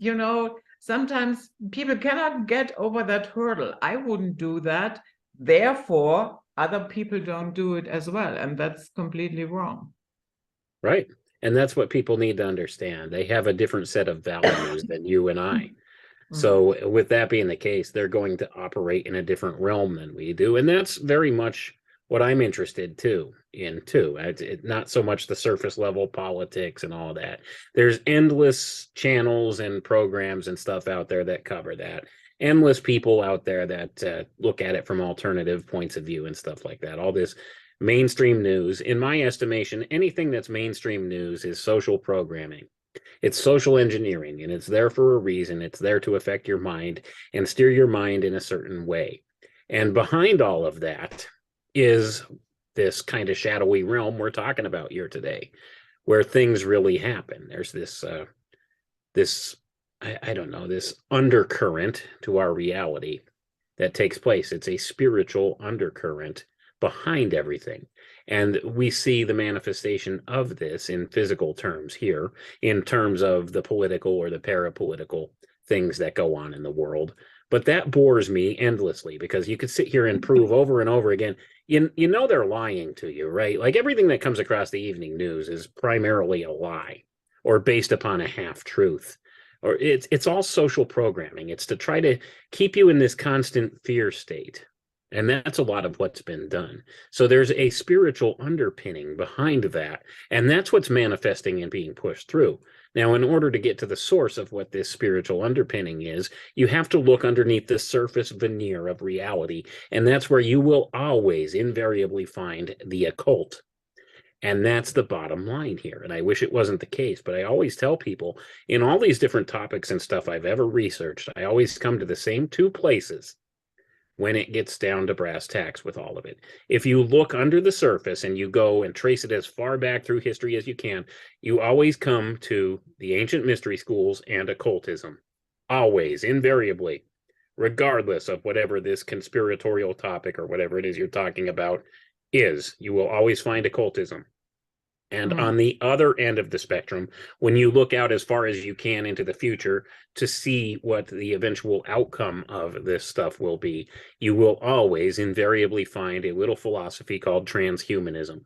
sometimes people cannot get over that hurdle. I wouldn't do that. Therefore, other people don't do it as well. And that's completely wrong. Right. And that's what people need to understand. They have a different set of values than you and I. So with that being the case, they're going to operate in a different realm than we do. And that's very much what I'm interested in too. Not so much the surface level politics and all that. There's endless channels and programs and stuff out there that cover that. Endless people out there that look at it from alternative points of view and stuff like that. All this mainstream news, in my estimation, anything that's mainstream news is social programming. It's social engineering, and it's there for a reason. It's there to affect your mind and steer your mind in a certain way. And behind all of that is this kind of shadowy realm we're talking about here today, where things really happen. There's this I don't know, this undercurrent to our reality that takes place. It's a spiritual undercurrent behind everything. And we see the manifestation of this in physical terms here, in terms of the political or the parapolitical things that go on in the world. But that bores me endlessly, because you could sit here and prove over and over again, you know they're lying to you, right? Like everything that comes across the evening news is primarily a lie or based upon a half-truth. Or it's all social programming. It's to try to keep you in this constant fear state. And that's a lot of what's been done. So there's a spiritual underpinning behind that. And that's what's manifesting and being pushed through. Now, in order to get to the source of what this spiritual underpinning is, you have to look underneath the surface veneer of reality. And that's where you will always invariably find the occult. And that's the bottom line here. And I wish it wasn't the case, but I always tell people in all these different topics and stuff I've ever researched, I always come to the same two places when it gets down to brass tacks with all of it. If you look under the surface and you go and trace it as far back through history as you can, you always come to the ancient mystery schools and occultism. Always, invariably, regardless of whatever this conspiratorial topic or whatever it is you're talking about is, you will always find occultism. And on the other end of the spectrum, when you look out as far as you can into the future to see what the eventual outcome of this stuff will be, you will always invariably find a little philosophy called transhumanism.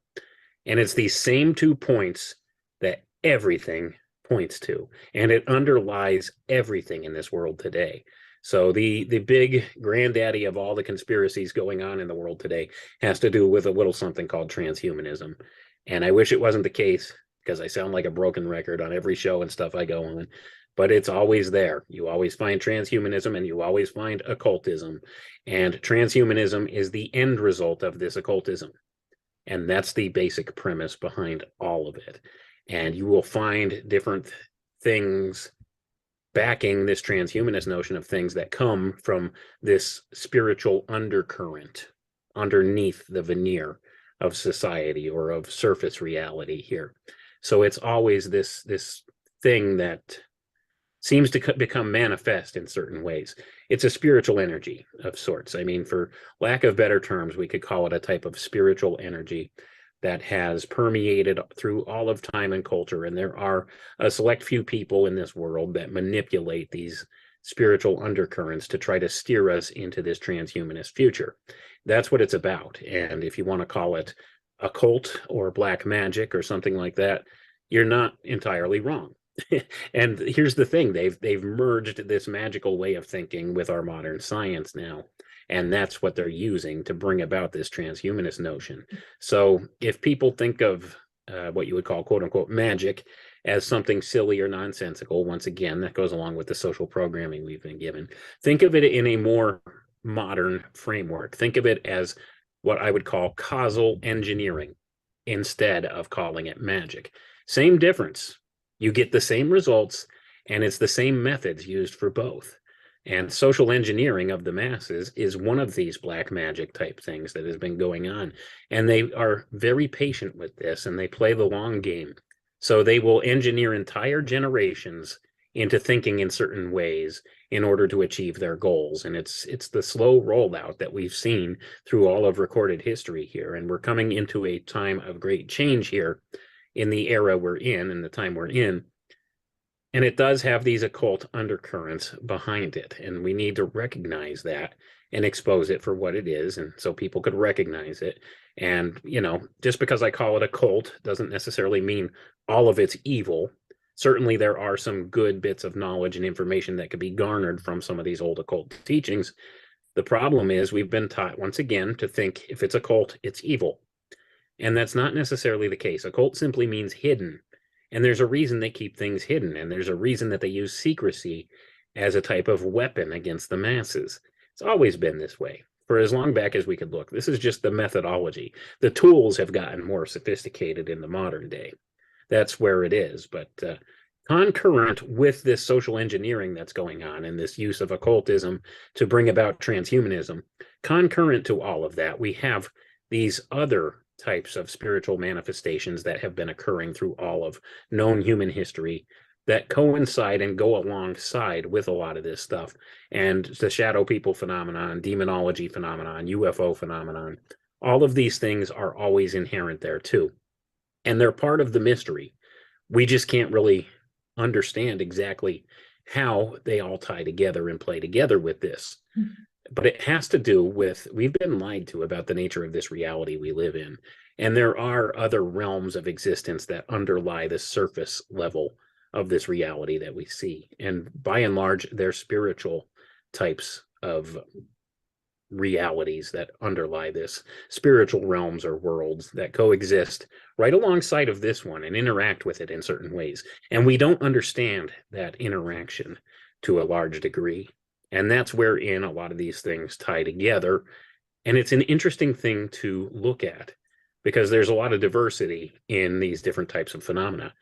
And it's these same 2 points that everything points to, and it underlies everything in this world today. So the big granddaddy of all the conspiracies going on in the world today has to do with a little something called transhumanism. And I wish it wasn't the case, because I sound like a broken record on every show and stuff I go on, but it's always there. You always find transhumanism and you always find occultism. And transhumanism is the end result of this occultism. And that's the basic premise behind all of it. And you will find different things backing this transhumanist notion of things that come from this spiritual undercurrent underneath the veneer of society or of surface reality here. So it's always this thing that seems to become manifest in certain ways. It's a spiritual energy of sorts. I mean, for lack of better terms, we could call it a type of spiritual energy that has permeated through all of time and culture. And there are a select few people in this world that manipulate these spiritual undercurrents to try to steer us into this transhumanist future. That's what it's about. And if you want to call it occult or black magic or something like that, you're not entirely wrong. And here's the thing, they've merged this magical way of thinking with our modern science now, and that's what they're using to bring about this transhumanist notion. So if people think of what you would call quote unquote magic as something silly or nonsensical, once again, that goes along with the social programming we've been given. Think of it in a more modern framework. Think of it as what I would call causal engineering instead of calling it magic. Same difference. You get the same results, and it's the same methods used for both. And social engineering of the masses is one of these black magic type things that has been going on. And they are very patient with this, and they play the long game. So they will engineer entire generations into thinking in certain ways in order to achieve their goals. And it's the slow rollout that we've seen through all of recorded history here. And we're coming into a time of great change here in the era we're in the time we're in. And it does have these occult undercurrents behind it. And we need to recognize that and expose it for what it is. And so people could recognize it. And, you know, just because I call it occult doesn't necessarily mean all of it's evil. Certainly there are some good bits of knowledge and information that could be garnered from some of these old occult teachings. The problem is we've been taught once again to think if it's occult, it's evil. And that's not necessarily the case. Occult simply means hidden. And there's a reason they keep things hidden. And there's a reason that they use secrecy as a type of weapon against the masses. It's always been this way for as long back as we could look. This is just the methodology. The tools have gotten more sophisticated in the modern day. That's where it is. But concurrent with this social engineering that's going on and this use of occultism to bring about transhumanism, concurrent to all of that, we have these other types of spiritual manifestations that have been occurring through all of known human history that coincide and go alongside with a lot of this stuff. And the shadow people phenomenon, demonology phenomenon, UFO phenomenon, all of these things are always inherent there too. And they're part of the mystery. We just can't really understand exactly how they all tie together and play together with this. But it has to do with, we've been lied to about the nature of this reality we live in. And there are other realms of existence that underlie the surface level of this reality that we see. And by and large, they're spiritual types of realities that underlie this, spiritual realms or worlds that coexist right alongside of this one and interact with it in certain ways. And we don't understand that interaction to a large degree. And that's wherein a lot of these things tie together. And it's an interesting thing to look at because there's a lot of diversity in these different types of phenomena.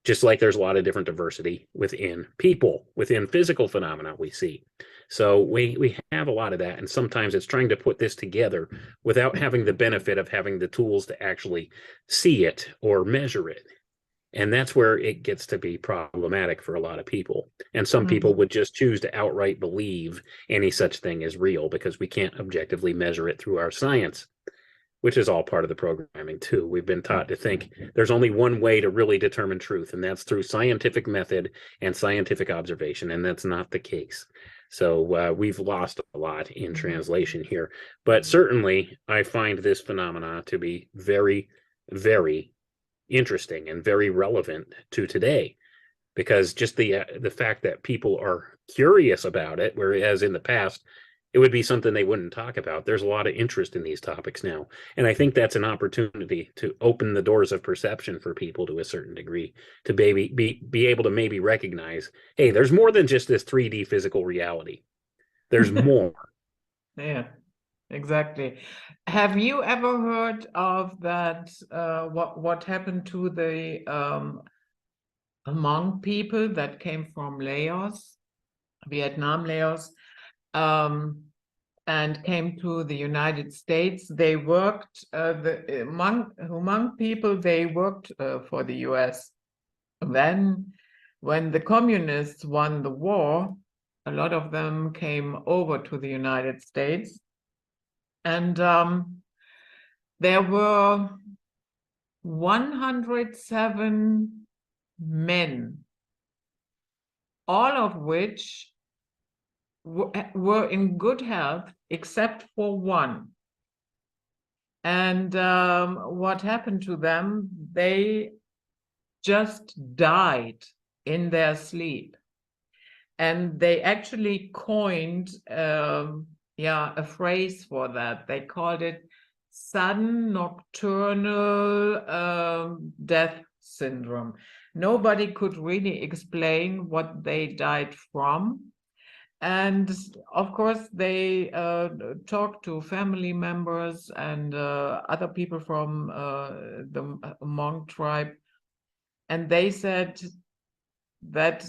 Just like there's a lot of different diversity within people, within physical phenomena we see. So we have a lot of that. And sometimes it's trying to put this together without having the benefit of having the tools to actually see it or measure it. And that's where it gets to be problematic for a lot of people. And some people would just choose to outright believe any such thing is real because we can't objectively measure it through our science, which is all part of the programming too. We've been taught to think there's only one way to really determine truth, and that's through scientific method and scientific observation, and that's not the case. So we've lost a lot in translation here. But certainly, I find this phenomena to be very, very interesting and very relevant to today, because just the fact that people are curious about it, whereas in the past it would be something they wouldn't talk about. There's a lot of interest in these topics now. And I think that's an opportunity to open the doors of perception for people to a certain degree, to be able to maybe recognize, hey, there's more than just this 3D physical reality. There's more. Yeah, exactly. Have you ever heard of that, what happened to the Hmong people that came from Laos, Vietnam, Laos? And came to the United States. They worked, the Hmong people, they worked for the US. Then, when the communists won the war, a lot of them came over to the United States. And there were 107 men, all of which were in good health except for one. And what happened to them? They just died in their sleep. And they actually coined a phrase for that. They called it sudden nocturnal death syndrome. Nobody could really explain what they died from. And of course, they talked to family members and other people from the Hmong tribe. And they said that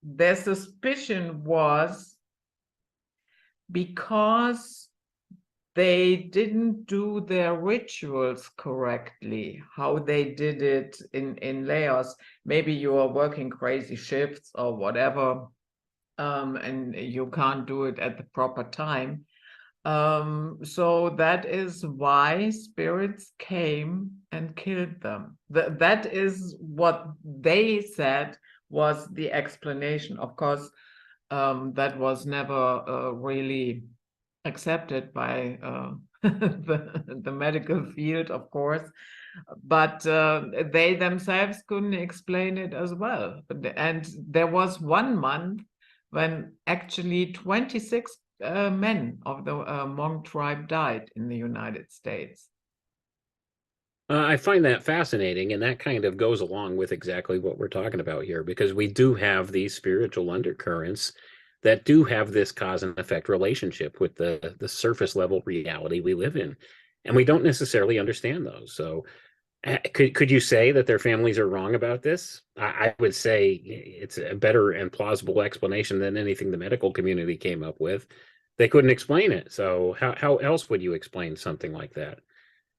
their suspicion was because they didn't do their rituals correctly, how they did it in Laos. Maybe you are working crazy shifts or whatever, and you can't do it at the proper time. So that is why spirits came and killed them. That is what they said was the explanation. Of course, that was never really accepted by the medical field, of course, but they themselves couldn't explain it as well. And there was 1 month when actually 26 men of the Hmong tribe died in the United States. I find that fascinating, and that kind of goes along with exactly what we're talking about here, because we do have these spiritual undercurrents that do have this cause and effect relationship with the surface level reality we live in, and we don't necessarily understand those. So could you say that their families are wrong about this? I would say it's a better and plausible explanation than anything the medical community came up with. They couldn't explain it, so how else would you explain something like that?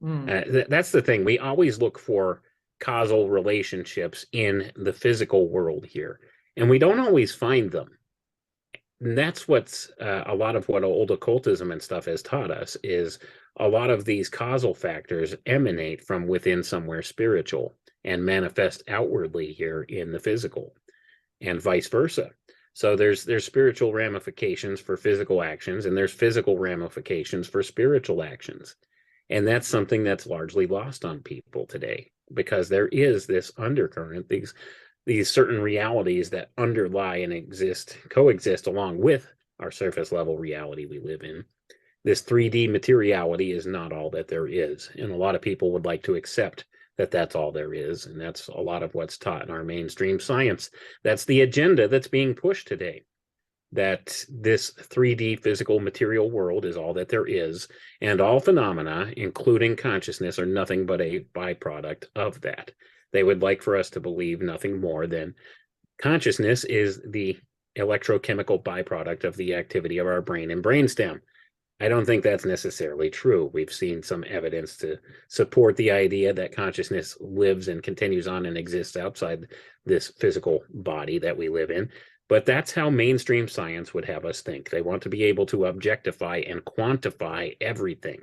That's the thing. We always look for causal relationships in the physical world here, and we don't always find them. And that's what's a lot of what old occultism and stuff has taught us, is a lot of these causal factors emanate from within somewhere spiritual and manifest outwardly here in the physical, and vice versa. So there's spiritual ramifications for physical actions, and there's physical ramifications for spiritual actions. And that's something that's largely lost on people today, because there is this undercurrent, these certain realities that underlie and coexist along with our surface level reality we live in. This 3D materiality is not all that there is. And a lot of people would like to accept that that's all there is. And that's a lot of what's taught in our mainstream science. That's the agenda that's being pushed today, that this 3D physical material world is all that there is, and all phenomena, including consciousness, are nothing but a byproduct of that. They would like for us to believe nothing more than consciousness is the electrochemical byproduct of the activity of our brain and brainstem. I don't think that's necessarily true. We've seen some evidence to support the idea that consciousness lives and continues on and exists outside this physical body that we live in. But that's how mainstream science would have us think. They want to be able to objectify and quantify everything.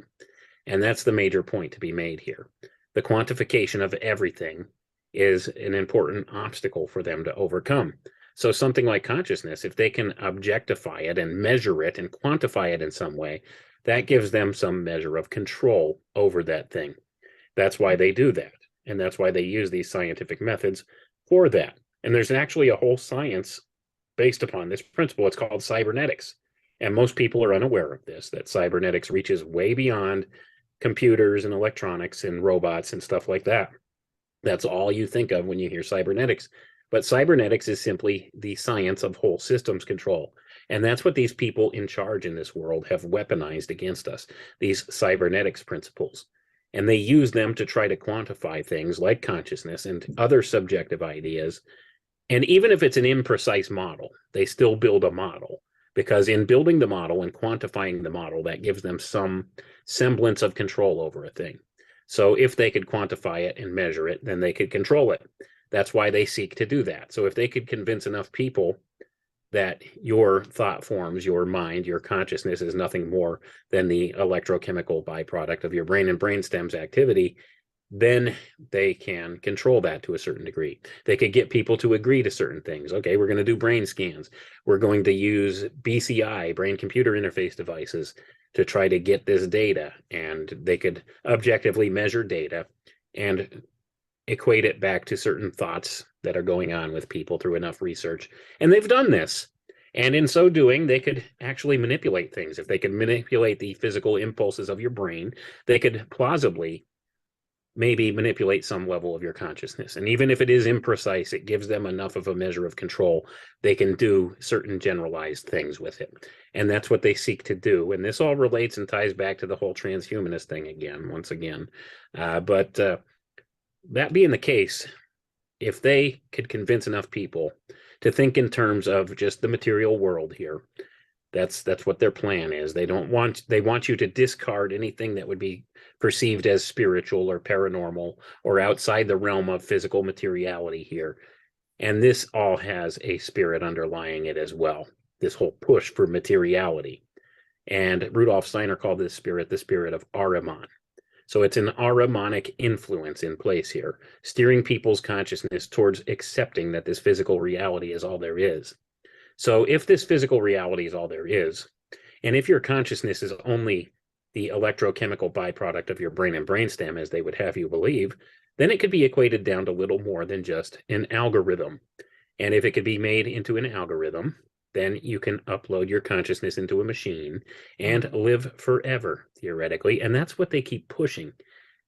And that's the major point to be made here. The quantification of everything is an important obstacle for them to overcome. So something like consciousness, if they can objectify it and measure it and quantify it in some way, that gives them some measure of control over that thing. That's why they do that. And that's why they use these scientific methods for that. And there's actually a whole science based upon this principle. It's called cybernetics. And most people are unaware of this, that cybernetics reaches way beyond computers and electronics and robots and stuff like that. That's all you think of when you hear cybernetics. But cybernetics is simply the science of whole systems control. And that's what these people in charge in this world have weaponized against us, these cybernetics principles. And they use them to try to quantify things like consciousness and other subjective ideas. And even if it's an imprecise model, they still build a model, because in building the model and quantifying the model, that gives them some semblance of control over a thing. So if they could quantify it and measure it, then they could control it. That's why they seek to do that. So if they could convince enough people that your thought forms, your mind, your consciousness is nothing more than the electrochemical byproduct of your brain and brainstem's activity, then they can control that to a certain degree. They could get people to agree to certain things. Okay, we're going to do brain scans. We're going to use BCI, brain computer interface devices, to try to get this data. And they could objectively measure data and equate it back to certain thoughts that are going on with people through enough research. And they've done this. And in so doing, they could actually manipulate things. If they could manipulate the physical impulses of your brain, they could plausibly maybe manipulate some level of your consciousness. And even if it is imprecise, it gives them enough of a measure of control. They can do certain generalized things with it. And that's what they seek to do. And this all relates and ties back to the whole transhumanist thing again, once again. But that being the case, if they could convince enough people to think in terms of just the material world here, that's what their plan is. They want you to discard anything that would be perceived as spiritual or paranormal or outside the realm of physical materiality here. And this all has a spirit underlying it as well, this whole push for materiality. And Rudolf Steiner called this spirit the spirit of Ahriman. So it's an Ahrimanic influence in place here, steering people's consciousness towards accepting that this physical reality is all there is. So if this physical reality is all there is, and if your consciousness is only the electrochemical byproduct of your brain and brainstem, as they would have you believe, then it could be equated down to little more than just an algorithm. And if it could be made into an algorithm, then you can upload your consciousness into a machine and live forever, theoretically. And that's what they keep pushing.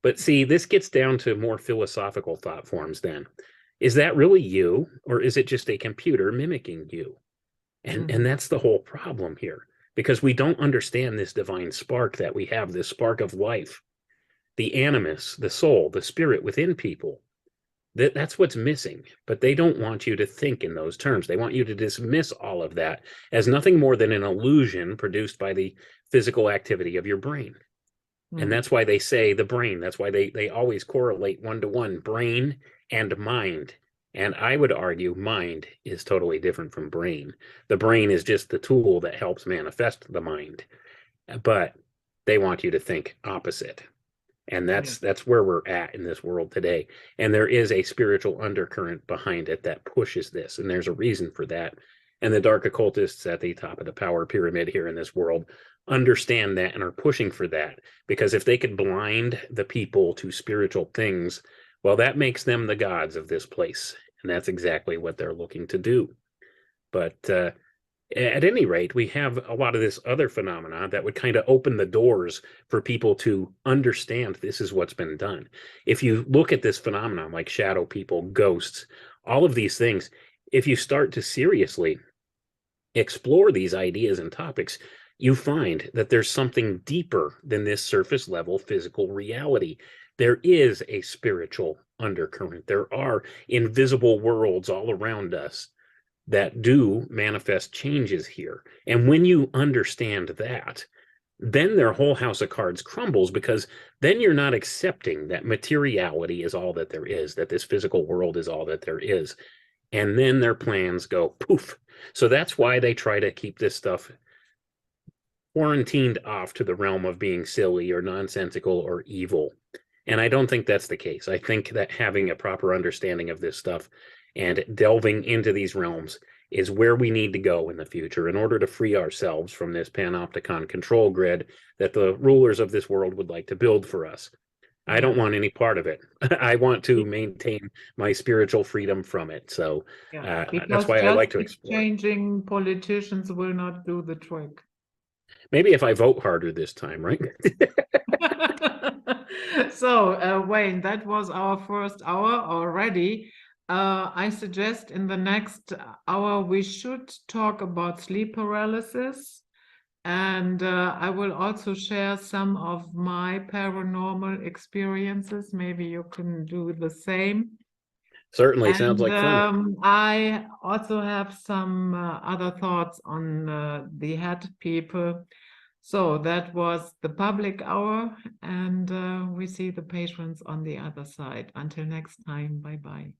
But see, this gets down to more philosophical thought forms then. Is that really you, or is it just a computer mimicking you? And that's the whole problem here, because we don't understand this divine spark that we have, this spark of life, the animus, the soul, the spirit within people. That's what's missing. But they don't want you to think in those terms. They want you to dismiss all of that as nothing more than an illusion produced by the physical activity of your brain. And that's why they say the brain. That's why they always correlate one-to-one, brain and mind. And I would argue mind is totally different from brain. The brain is just the tool that helps manifest the mind. But they want you to think opposite. And that's where we're at in this world today. And there is a spiritual undercurrent behind it that pushes this. And there's a reason for that. And the dark occultists at the top of the power pyramid here in this world understand that and are pushing for that. Because if they could blind the people to spiritual things, well, that makes them the gods of this place. And that's exactly what they're looking to do. But at any rate, we have a lot of this other phenomena that would kind of open the doors for people to understand this is what's been done. If you look at this phenomenon like shadow people, ghosts, all of these things, if you start to seriously explore these ideas and topics, you find that there's something deeper than this surface level physical reality. There is a spiritual undercurrent. There are invisible worlds all around us that do manifest changes here. And when you understand that, then their whole house of cards crumbles, because then you're not accepting that materiality is all that there is, that this physical world is all that there is. And then their plans go poof. So that's why they try to keep this stuff quarantined off to the realm of being silly or nonsensical or evil. And I don't think that's the case. I think that having a proper understanding of this stuff and delving into these realms is where we need to go in the future in order to free ourselves from this panopticon control grid that the rulers of this world would like to build for us. I don't want any part of it. I want to maintain my spiritual freedom from it. So that's why I like to explore. Changing politicians will not do the trick. Maybe if I vote harder this time, right? So, Wayne, that was our first hour already. I suggest in the next hour we should talk about sleep paralysis. And I will also share some of my paranormal experiences. Maybe you can do the same. Certainly, sounds like fun. I also have some other thoughts on the head people. So that was the public hour, and we see the patrons on the other side. Until next time, bye-bye.